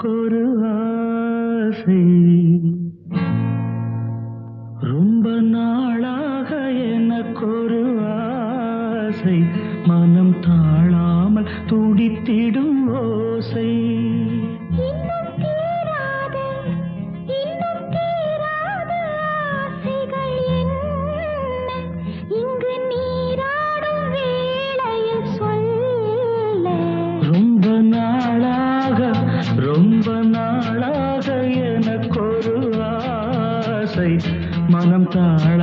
எனக்கொரு ஆசை ரொம்ப நாளாக எனக்கொரு ஆசை மனம் தாழாமல் துடித்திடும் ஓசை ரொம்ப நாளாக எனக்கொரு ஆசை மனம் தாழ